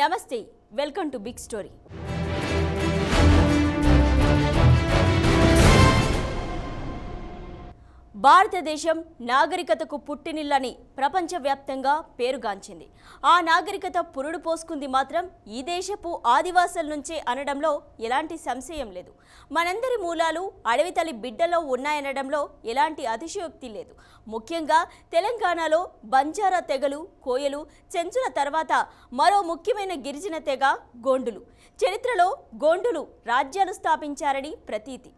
నమస్తే welcome to big story భారతదేశం నాగరికతకు పుట్టినిల్లని ప్రపంచవ్యాప్తంగా పేరుగాంచింది. ఆ నాగరికత పురుడు పోసుకుంది మాత్రం ఈ దేశపు ఆదివాసుల నుంచే అనడంలో ఎలాంటి సంశయం లేదు. మనందరి మూలాలు అడవి తల్లి బిడ్డలో ఉన్నాయనడంలో ఎలాంటి అతిశయోక్తి లేదు. ముఖ్యంగా తెలంగాణలో బంజారా తెగలు, కోయలు, చెంచుల తర్వాత మరో ముఖ్యమైన గిరిజన తెగ గోండులు. చరిత్రలో గోండులు రాజ్యాలు స్థాపించారని ప్రతీతి.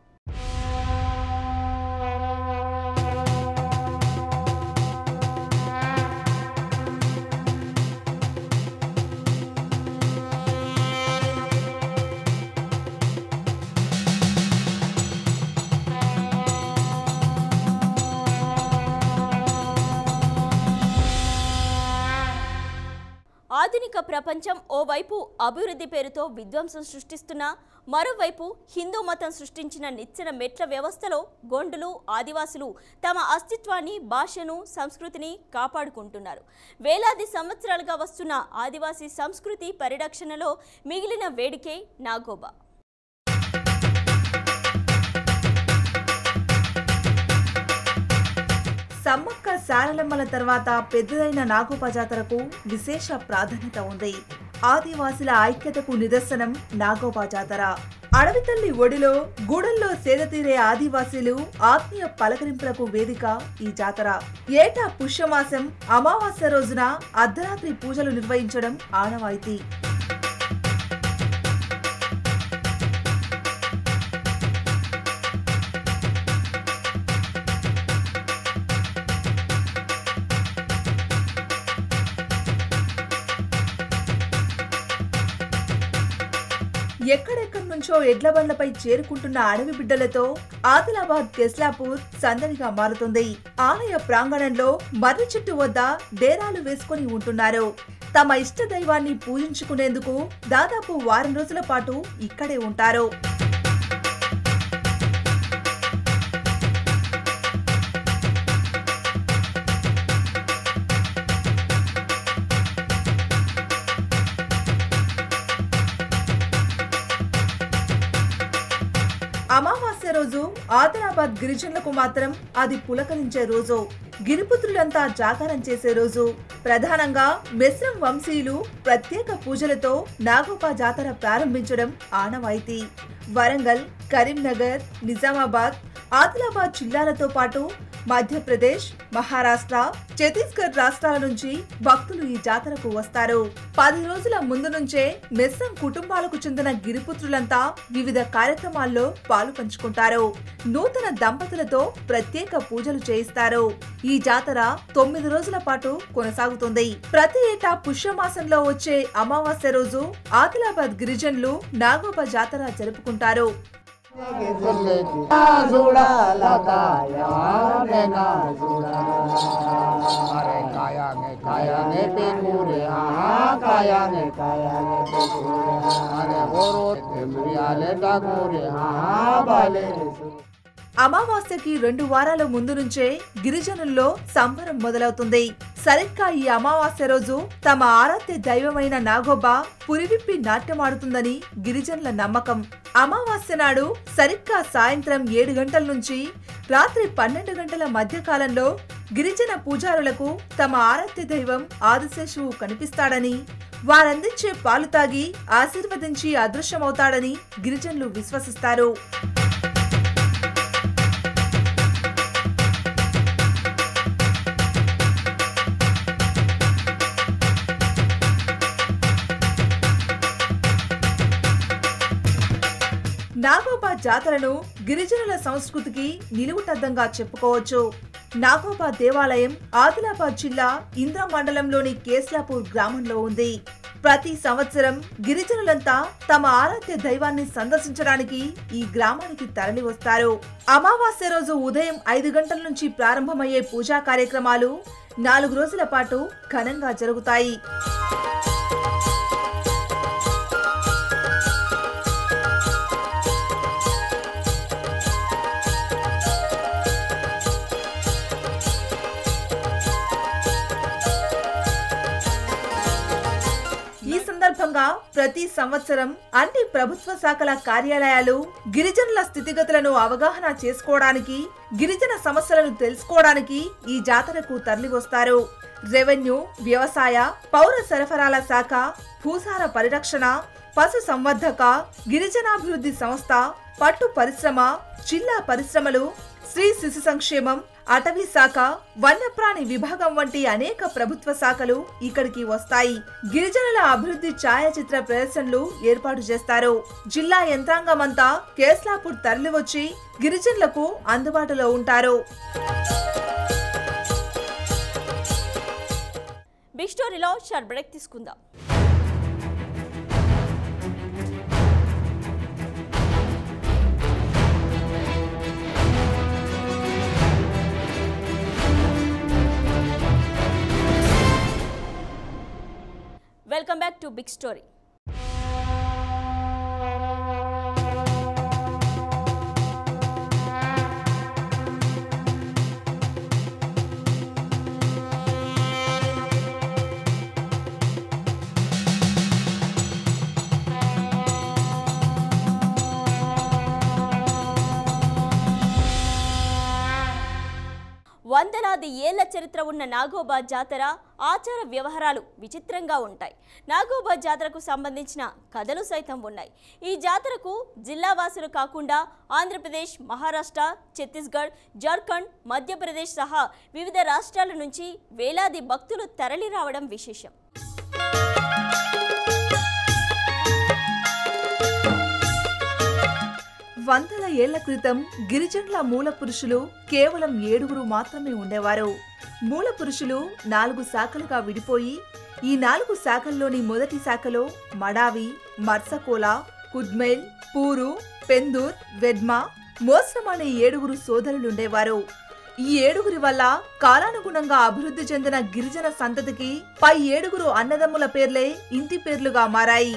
ఆధునిక ప్రపంచం ఓవైపు అభివృద్ధి పేరుతో విధ్వంసం సృష్టిస్తున్నా, మరోవైపు హిందూ మతం సృష్టించిన నిచ్చెన మెట్ల వ్యవస్థలో గోండులు, ఆదివాసులు తమ అస్తిత్వాన్ని, భాషను, సంస్కృతిని కాపాడుకుంటున్నారు. వేలాది సంవత్సరాలుగా వస్తున్న ఆదివాసీ సంస్కృతి పరిరక్షణలో మిగిలిన వేడికే నాగోబా. సమ్మక్క సారలమ్మల తర్వాత పెద్దదైన నాగోబా జాతరకు విశేష ప్రాధాన్యత ఉంది. ఆదివాసుల ఐక్యతకు నిదర్శనం నాగోబా జాతర. అడవి తల్లి ఒడిలో గూడల్లో సేదతీరే ఆదివాసీలు ఆత్మీయ పలకరింపులకు వేదిక ఈ జాతర. ఏటా పుష్యమాసం అమావాస్య రోజున అర్ధరాత్రి పూజలు నిర్వహించడం ఆనవాయితీ. ఎక్కడెక్కడి నుంచో ఎడ్ల బండ్లపై చేరుకుంటున్న అడవి బిడ్డలతో ఆదిలాబాద్ కెస్లాపూర్ సందడిగా మారుతుంది. ఆలయ ప్రాంగణంలో మర్రి చెట్టు వద్ద డేరాలు వేసుకుని ఉంటున్నారు. తమ ఇష్ట దైవాన్ని పూజించుకునేందుకు దాదాపు వారం రోజుల పాటు ఇక్కడే ఉంటారు. అమావాస్య రోజు ఆదిలాబాద్ గిరిజనులకు మాత్రం అది పులకరించే రోజు. గిరిపుత్రులంతా జాగారం చేసే రోజు. ప్రధానంగా మెస్రం వంశీయులు ప్రత్యేక పూజలతో నాగోబా జాతర ప్రారంభించడం ఆనవాయితీ. వరంగల్, కరీంనగర్, నిజామాబాద్, ఆదిలాబాద్ జిల్లాలతో పాటు మధ్యప్రదేశ్, మహారాష్ట్ర, ఛత్తీస్గఢ్ రాష్ట్రాల నుంచి భక్తులు ఈ జాతరకు వస్తారు. 10 రోజుల ముందు నుంచే మెస్సం కుటుంబాలకు చెందిన గిరిపుత్రులంతా వివిధ కార్యక్రమాల్లో పాలు పంచుకుంటారు. నూతన దంపతులతో ప్రత్యేక పూజలు చేయిస్తారు. ఈ జాతర 9 రోజుల పాటు కొనసాగుతుంది. ప్రతి ఏటా పుష్యమాసంలో వచ్చే అమావాస్య రోజు ఆదిలాబాద్ గిరిజనులు నాగోబా జాతర జరుపుకుంటారు. అమావాస్యకి 2 వారాల ముందు నుంచే గిరిజనుల్లో సంబరం మొదలవుతుంది. సరిగ్గా ఈ అమావాస్య రోజు తమ ఆరాధ్య దైవమైన నాగోబా పురివిప్పి నాట్యమాడుతుందని గిరిజనుల నమ్మకం. అమావాస్య నాడు సరిగ్గా సాయంత్రం 7 గంటల నుంచి రాత్రి 12 గంటల మధ్య కాలంలో గిరిజన పూజారులకు తమ ఆరాధ్య దైవం ఆదిశేషువు కనిపిస్తాడని, వారందించే పాలు తాగి ఆశీర్వదించి అదృశ్యమవుతాడని గిరిజనులు విశ్వసిస్తారు. నాగోబా జాతరను గిరిజనుల సంస్కృతికి నిలువుటద్దంగా చెప్పుకోవచ్చు. నాగోబా దేవాలయం ఆదిలాబాద్ జిల్లా ఇంద్ర మండలంలోని కేస్లాపూర్ గ్రామంలో ఉంది. ప్రతి సంవత్సరం గిరిజనులంతా తమ ఆరాధ్య దైవాన్ని సందర్శించడానికి ఈ గ్రామానికి తరలి వస్తారు. అమావాస్య రోజు ఉదయం 5 గంటల నుంచి ప్రారంభమయ్యే పూజా కార్యక్రమాలు 4 రోజుల పాటు ఘనంగా జరుగుతాయి. సందర్భంగా ప్రతి సంవత్సరం అన్ని ప్రభుత్వ శాఖల కార్యాలయాలు గిరిజనుల స్థితిగతులను అవగాహన చేసుకోవడానికి, గిరిజన సమస్యలను తెలుసుకోవడానికి ఈ జాతరకు తరలివస్తారు. రెవెన్యూ, వ్యవసాయ, పౌర సరఫరాల శాఖ, భూసార పరిరక్షణ, పశు సంవర్ధక, గిరిజనాభివృద్ధి సంస్థ, పట్టు పరిశ్రమ, జిల్లా పరిశ్రమలు, శ్రీ శిశు సంక్షేమం, అటవీ శాఖ, వన్యప్రాణి విభాగం వంటి అనేక ప్రభుత్వ శాఖలు ఇక్కడికి వస్తాయి. గిరిజనుల అభివృద్ధి ఛాయాచిత్ర ప్రదర్శనలు ఏర్పాటు చేస్తారు. జిల్లా యంత్రాంగమంతా కేస్లాపూర్ తరలివచ్చి గిరిజనులకు అందుబాటులో ఉంటారు. బిగ్ స్టోరీలో షార్ట్ బ్రేక్ తీసుకుందాం. Welcome back to big story. వందలాది ఏళ్ల చరిత్ర ఉన్న నాగోబా జాతర ఆచార వ్యవహారాలు విచిత్రంగా ఉంటాయి. నాగోబా జాతరకు సంబంధించిన కథలు సైతం ఉన్నాయి. ఈ జాతరకు జిల్లావాసులు కాకుండా ఆంధ్రప్రదేశ్, మహారాష్ట్ర, ఛత్తీస్గఢ్, జార్ఖండ్, మధ్యప్రదేశ్ సహా వివిధ రాష్ట్రాల నుంచి వేలాది భక్తులు తరలి రావడం విశేషం. వందల ఏళ్ల క్రితం గిరిజనుల మూల పురుషులు కేవలం 7 మాత్రమే ఉండేవారు. మూల పురుషులు 4 శాఖలుగా విడిపోయి ఈ 4 శాఖల్లోని మొదటి శాఖలో మడావి, మర్సకోల, కుద్మేల్, పూరు, పెందూర్, వెడ్మ, మోస్రం అనే 7 సోదరులుండేవారు. ఈ 7 వల్ల కాలానుగుణంగా అభివృద్ధి చెందిన గిరిజన సంతతికి పై 7 అన్నదమ్ముల పేర్లే ఇంటి పేర్లుగా మారాయి.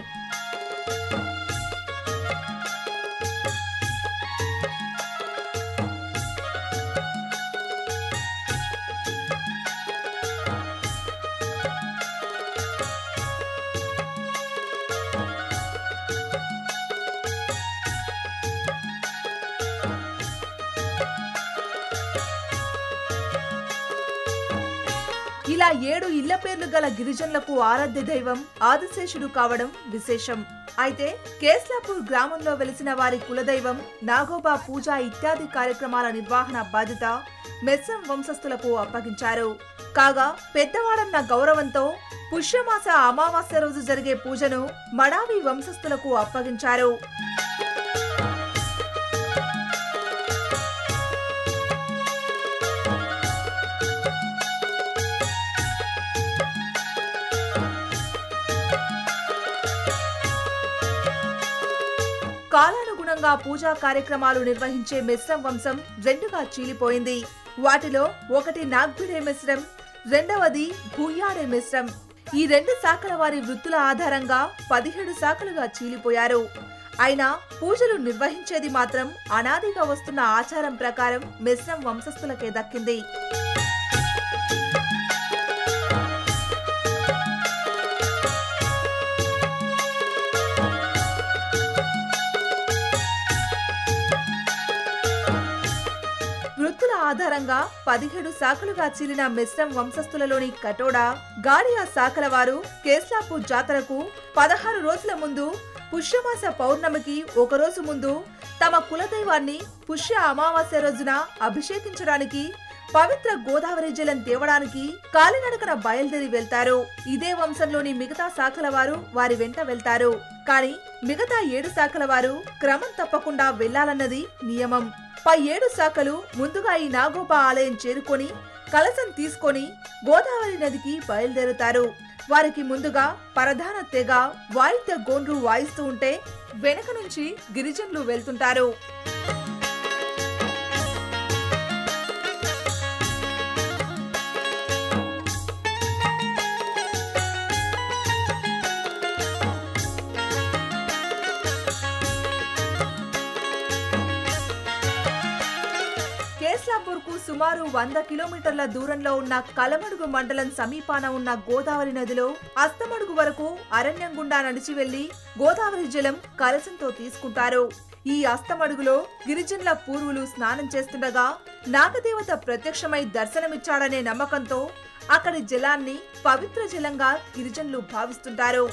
ఇలా 7 ఇళ్ల పేర్లు గల గిరిజనులకు ఆరాధ్య దైవం ఆదిశేషుడు కావడం విశేషం. అయితే కేస్లాపూర్ గ్రామంలో వెలిసిన వారి కులదైవం నాగోబా పూజ ఇత్యాది కార్యక్రమాల నిర్వహణ బాధ్యత మెస్రం వంశస్థులకు అప్పగించారు. కాగా పెద్దవాడన్న గౌరవంతో పుష్యమాస అమావాస్య రోజు జరిగే పూజను మడావి వంశస్థులకు అప్పగించారు. కాలానుగుణంగా పూజా కార్యక్రమాలు నిర్వహించే మెస్రం వంశం 2గా చీలిపోయింది. వాటిలో ఒకటి నాగ్బిడే మెస్రం, రెండవది భూయాడే మెస్రం. ఈ 2 శాఖల వారి వృత్తుల ఆధారంగా 17 శాఖలుగా చీలిపోయారు. అయినా పూజలు నిర్వహించేది మాత్రం అనాదిగా వస్తున్న ఆచారం ప్రకారం మెస్రం వంశస్థులకే దక్కింది. వృత్తుల ఆధారంగా 17 శాఖలుగా చీలిన మెస్రం వంశస్థులలోని కటోడా, గాడియా శాఖల వారు కేస్లాపూర్ జాతరకు 16 రోజుల ముందు, పుష్యమాస పౌర్ణమికి 1 రోజు ముందు తమ కులదైవాన్ని పుష్య అమావాస్య రోజున అభిషేకించడానికి, పవిత్ర గోదావరి జలం తేవడానికి కాలినడకన బయలుదేరి వెళ్తారు. ఇదే వంశంలోని మిగతా శాఖల వారు వారి వెంట వెళ్తారు. కానీ మిగతా 7 శాఖల వారు క్రమం తప్పకుండా వెళ్లాలన్నది నియమం. పై 7 శాఖలు ముందుగా ఈ నాగోబా ఆలయం చేరుకొని కలశం తీసుకొని గోదావరి నదికి బయలుదేరుతారు. వారికి ముందుగా ప్రధాన తెగ వాయిద్య గోండ్రు వాయిస్తూ ఉంటే వెనక నుంచి గిరిజనులు వెళ్తుంటారు. కేస్లాపూర్ కు సుమారు 100 కిలోమీటర్ల దూరంలో ఉన్న కలమడుగు మండలం సమీపాన ఉన్న గోదావరి నదిలో అస్తమడుగు వరకు అరణ్యం గుండా నడిచి వెళ్లి గోదావరి జలం కలశంతో తీసుకుంటారు. ఈ అస్తమడుగులో గిరిజనుల పూర్వులు స్నానం చేస్తుండగా నాగదేవత ప్రత్యక్షమై దర్శనమిచ్చాడనే నమ్మకంతో అక్కడి జలాన్ని పవిత్ర జలంగా గిరిజనులు భావిస్తుంటారు.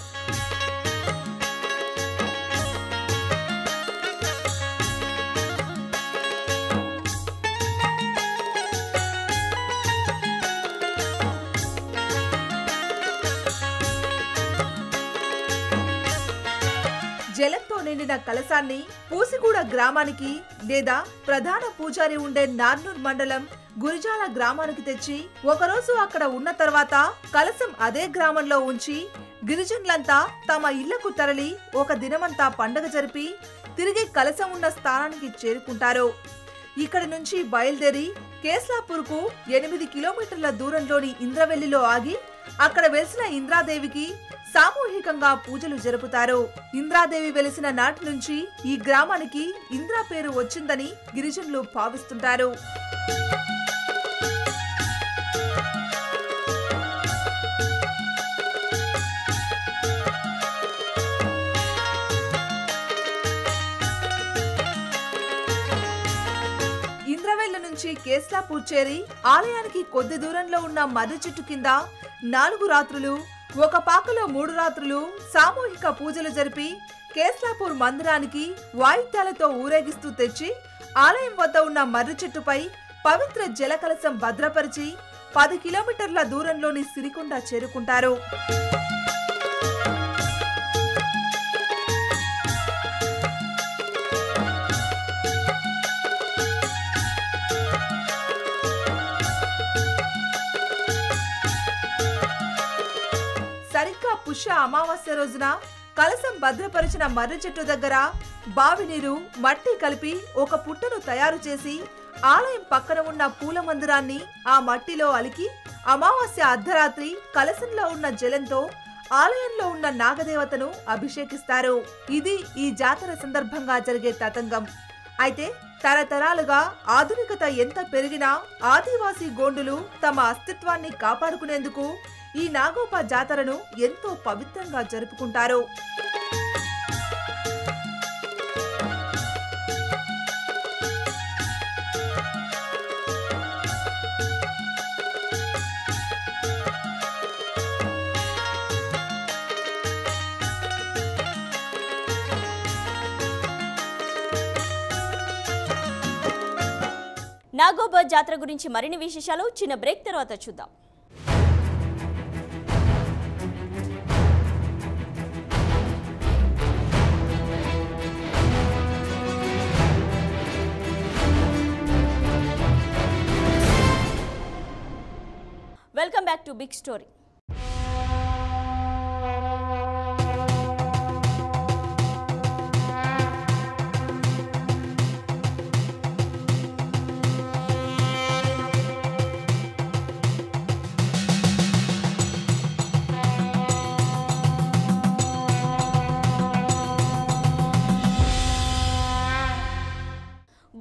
జలంతో నిండిన కలశాన్ని పూసిగూడ గ్రామానికి లేదా ప్రధాన పూజారి ఉండే నార్నూర్ మండలం గురిజాల గ్రామానికి తెచ్చి ఒకరోజు అక్కడ ఉన్న తర్వాత కలశం అదే గ్రామంలో ఉంచి గిరిజనులంతా తమ ఇళ్లకు తరలి ఒక దినమంతా పండగ జరిపి తిరిగి కలశం ఉన్న స్థానానికి చేరుకుంటారు. ఇక్కడి నుంచి బయలుదేరి కేస్లాపూర్కు 8 కిలోమీటర్ల దూరంలోని ఇంద్రవెల్లిలో ఆగి అక్కడ వెలిసిన ఇంద్రాదేవికి సామూహికంగా పూజలు జరుపుతారు. ఇంద్రాదేవి వెలిసిన నాటి నుంచి ఈ గ్రామానికి ఇంద్రా పేరు వచ్చిందని గిరిజనులు భావిస్తుంటారు. ఇంద్రవెల్లి నుంచి కేస్లాపూర్ చేరి ఆలయానికి కొద్ది దూరంలో ఉన్న మర్రి చెట్టు కింద 4 రాత్రులు ఒక పాకలో 3 రాత్రులు సామూహిక పూజలు జరిపి కేస్లాపూర్ మందిరానికి వాయిద్యాలతో ఊరేగిస్తూ తెచ్చి ఆలయం వద్ద ఉన్న మర్రి చెట్టుపై పవిత్ర జలకలశం భద్రపరిచి 10 కిలోమీటర్ల దూరంలోని సిరికొండ చేరుకుంటారు. సరిగ్గా పుష్య అమావాస్య రోజున కలశం భద్రపరిచిన మర్రి చెట్టు దగ్గర బావి నీరు మట్టి కలిపి ఒక పుట్టను తయారు చేసి ఆలయం పక్కన ఉన్న పూల మందిరాన్ని ఆ మట్టిలో అలికి అమావాస్య అర్ధరాత్రి కలశంలో ఉన్న జలంతో ఆలయంలో ఉన్న నాగదేవతను అభిషేకిస్తారు. ఇది ఈ జాతర సందర్భంగా జరిగే తతంగం. అయితే తరతరాలుగా ఆధునికత ఎంత పెరిగినా ఆదివాసీ గోండులు తమ అస్తిత్వాన్ని కాపాడుకునేందుకు ఈ నాగోప జాతరను ఎంతో పవిత్రంగా జరుపుకుంటారు. నాగోబా జాతర గురించి మరిన్ని విశేషాలు చిన్న బ్రేక్ తర్వాత చూద్దాం. Welcome back to big story.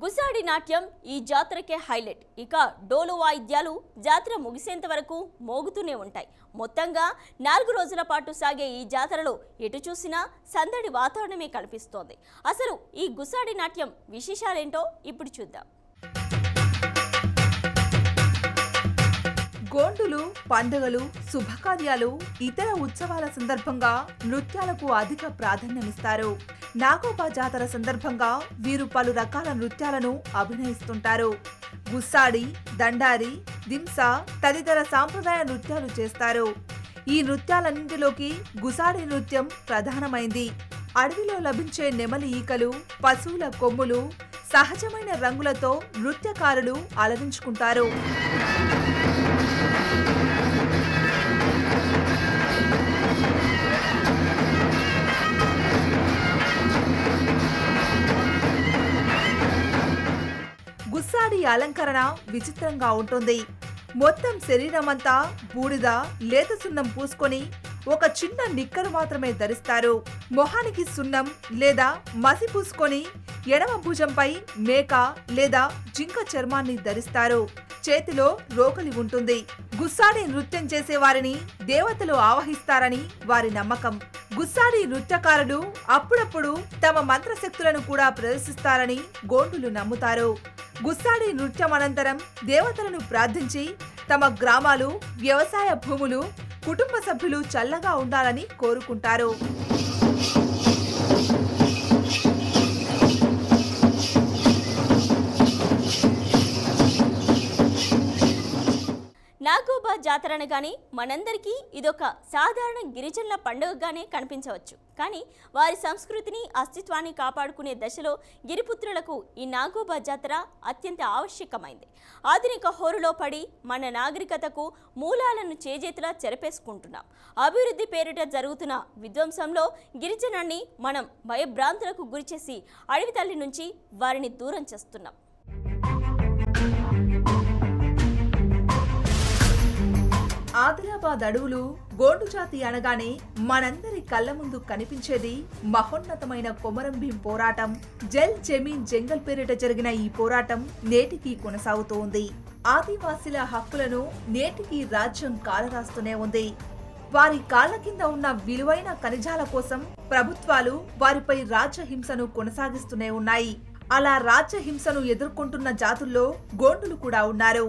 Gussadi నాట్యం ఈ జాతరకే హైలైట్. ఇక డోలు వాయిద్యాలు జాతర ముగిసేంత వరకు మోగుతూనే ఉంటాయి. మొత్తంగా 4 రోజుల పాటు సాగే ఈ జాతరలో ఎటు చూసినా సందడి వాతావరణమే కనిపిస్తోంది. అసలు ఈ గుసాడి నాట్యం విశేషాలేంటో ఇప్పుడు చూద్దాం. గోండులు పండుగలు, శుభకార్యాలు, ఇతర ఉత్సవాల సందర్భంగా నృత్యాలకు అధిక ప్రాధాన్యమిస్తారు. నాగోబా జాతర సందర్భంగా వీరు పలు రకాల నృత్యాలను అభినయిస్తుంటారు. గుస్సాడి, దండారి, దింసా తదితర సాంప్రదాయ నృత్యాలు చేస్తారు. ఈ నృత్యాలన్నింటిలోకి గుసాడి నృత్యం ప్రధానమైంది. అడవిలో లభించే నెమలి ఈకలు, పశువుల కొమ్ములు, సహజమైన రంగులతో నృత్యకారులు అలరించుకుంటారు. గుస్సాడి అలంకరణ విచిత్రంగా ఉంటుంది. మొత్తం శరీరమంతా బూడిద, లేత సున్నం పూసుకొని ఒక చిన్న నిక్కరు మాత్రమే ధరిస్తారు. మొహానికి సున్నం లేదా మసి పూసుకొని ఎడమ భుజంపై మేక లేదా జింక చర్మాన్ని ధరిస్తారు. చేతిలో రోకలి ఉంటుంది. గుస్సాడి నృత్యం చేసే వారిని దేవతలు ఆవహిస్తారని వారి నమ్మకం. గుస్సాడి నృత్యకారులు అప్పుడప్పుడు తమ మంత్రశక్తులను కూడా ప్రదర్శిస్తారని గోండులు నమ్ముతారు. గుస్సాడి నృత్యం అనంతరం దేవతలను ప్రార్థించి తమ గ్రామాలు, వ్యవసాయ భూములు, కుటుంబ సభ్యులు చల్లగా ఉండాలని కోరుకుంటారు. నాగోబా జాతర అనగానే మనందరికీ ఇదొక సాధారణ గిరిజనుల పండుగగానే కనిపించవచ్చు. కానీ వారి సంస్కృతిని, అస్తిత్వాన్ని కాపాడుకునే దశలో గిరిపుత్రులకు ఈ నాగోబా జాతర అత్యంత ఆవశ్యకమైంది. ఆధునిక హోరులో పడి మన నాగరికతకు మూలాలను చేజేతులా చెరపేసుకుంటున్నాం. అభివృద్ధి పేరిట జరుగుతున్న విధ్వంసంలో గిరిజనాన్ని మనం భయభ్రాంతులకు గురిచేసి అడవి తల్లి నుంచి వారిని దూరం చేస్తున్నాం. ఆదిలాబాద్ అడవులు, గోండు జాతి అనగానే మనందరి కళ్ళ ముందు కనిపించేది మహోన్నతమైన కొమరం భీం పోరాటం. జల్ జమీన్ జంగల్ పేరిట జరిగిన ఈ పోరాటం నేటికి కొనసాగుతోంది. ఆదివాసీల హక్కులను నేటికి రాజ్యం కాలరాస్తూనే ఉంది. వారి కాళ్ల కింద ఉన్న విలువైన ఖనిజాల కోసం ప్రభుత్వాలు వారిపై రాజ్యహింసను కొనసాగిస్తూనే ఉన్నాయి. అలా రాజ్యహింసను ఎదుర్కొంటున్న జాతుల్లో గోండులు కూడా ఉన్నారు.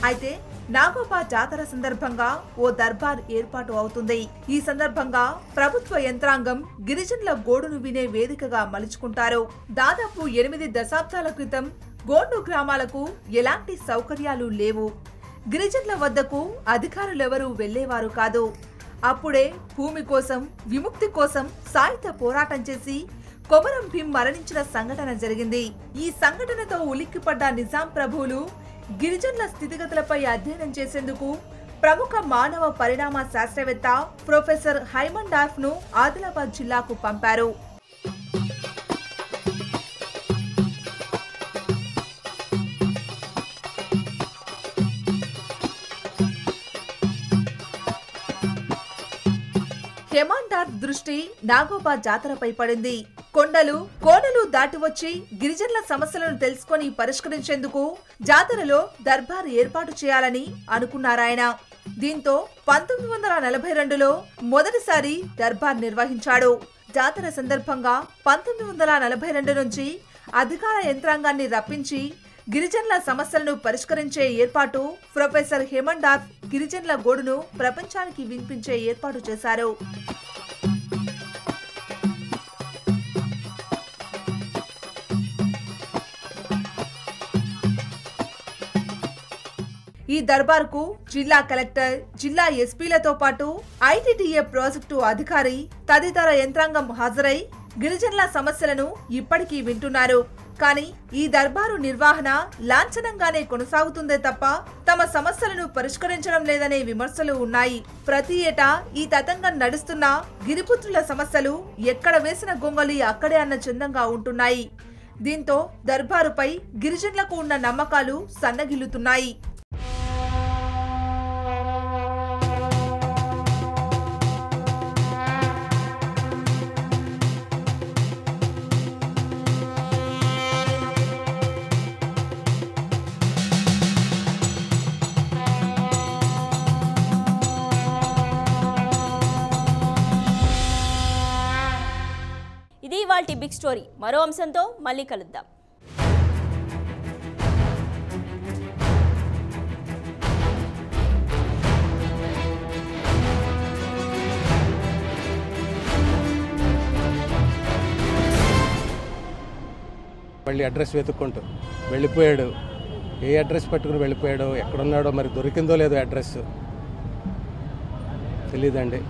అయితే నాగోబా జాతర సందర్భంగా ఓ దర్బార్ ఏర్పాటు అవుతుంది. ఈ సందర్భంగా ప్రభుత్వ యంత్రాంగం గిరిజనుల గోడును వినే వేదికగా మలుచుకుంటారు. దాదాపు 8 దశాబ్దాల క్రితం గోండు గ్రామాలకు ఎలాంటి సౌకర్యాలు లేవు. గిరిజనుల వద్దకు అధికారులెవరూ వెళ్లేవారు కాదు. అప్పుడే భూమి కోసం, విముక్తి కోసం సాయుధ పోరాటం చేసి కొమరం భీం మరణించిన సంఘటన జరిగింది. ఈ సంఘటనతో ఉలిక్కిపడ్డ నిజాం ప్రభువులు గిరిజనుల స్థితిగతులపై అధ్యయనం చేసేందుకు ప్రముఖ మానవ పరిణామ శాస్త్రవేత్త ప్రొఫెసర్ హైమన్ డార్ఫ్ ను ఆదిలాబాద్ జిల్లాకు పంపారు. హైమన్ డార్ఫ్ దృష్టి నాగోబా జాతరపై పడింది. కొండలు, కోనలు దాటి వచ్చి గిరిజనుల సమస్యలను తెలుసుకొని పరిష్కరించేందుకు జాతరలో దర్బార్ ఏర్పాటు చేయాలని అనుకున్నారాయన. దీంతో 1942లో మొదటిసారి దర్బార్ నిర్వహించాడు. జాతర సందర్భంగా 1942 నుంచి అధికార యంత్రాంగాన్ని రప్పించి గిరిజనుల సమస్యలను పరిష్కరించే ఏర్పాటు ప్రొఫెసర్ హైమన్ డార్ఫ్ గిరిజనుల గోడును ప్రపంచానికి వినిపించే ఏర్పాటు చేశారు. ఈ దర్బార్కు జిల్లా కలెక్టర్, జిల్లా ఎస్పీలతో పాటు ఐటీడీఏ ప్రాజెక్టు అధికారి తదితర యంత్రాంగం హాజరై గిరిజనుల సమస్యలను ఇప్పటికీ వింటున్నారు. కానీ ఈ దర్బారు నిర్వహణ లాంఛనంగానే కొనసాగుతుందే తప్ప తమ సమస్యలను పరిష్కరించడం లేదనే విమర్శలు ఉన్నాయి. ప్రతి ఏటా ఈ తతంగం నడుస్తున్న గిరిపుత్రుల సమస్యలు ఎక్కడ వేసిన గొంగలి అక్కడే అన్న చందంగా ఉంటున్నాయి. దీంతో దర్బారుపై గిరిజనులకు ఉన్న నమ్మకాలు సన్నగిల్లుతున్నాయి. ఇది ఇవాల్టి బిగ్ స్టోరీ. మరో అంశంతో మళ్ళీ కలుద్దాం. మళ్ళీ అడ్రస్ వెతుక్కుంటూ వెళ్ళిపోయాడు. ఏ అడ్రస్ పట్టుకుని వెళ్ళిపోయాడో, ఎక్కడున్నాడో మరి దొరికిందో లేదో అడ్రస్ తెలీదండి.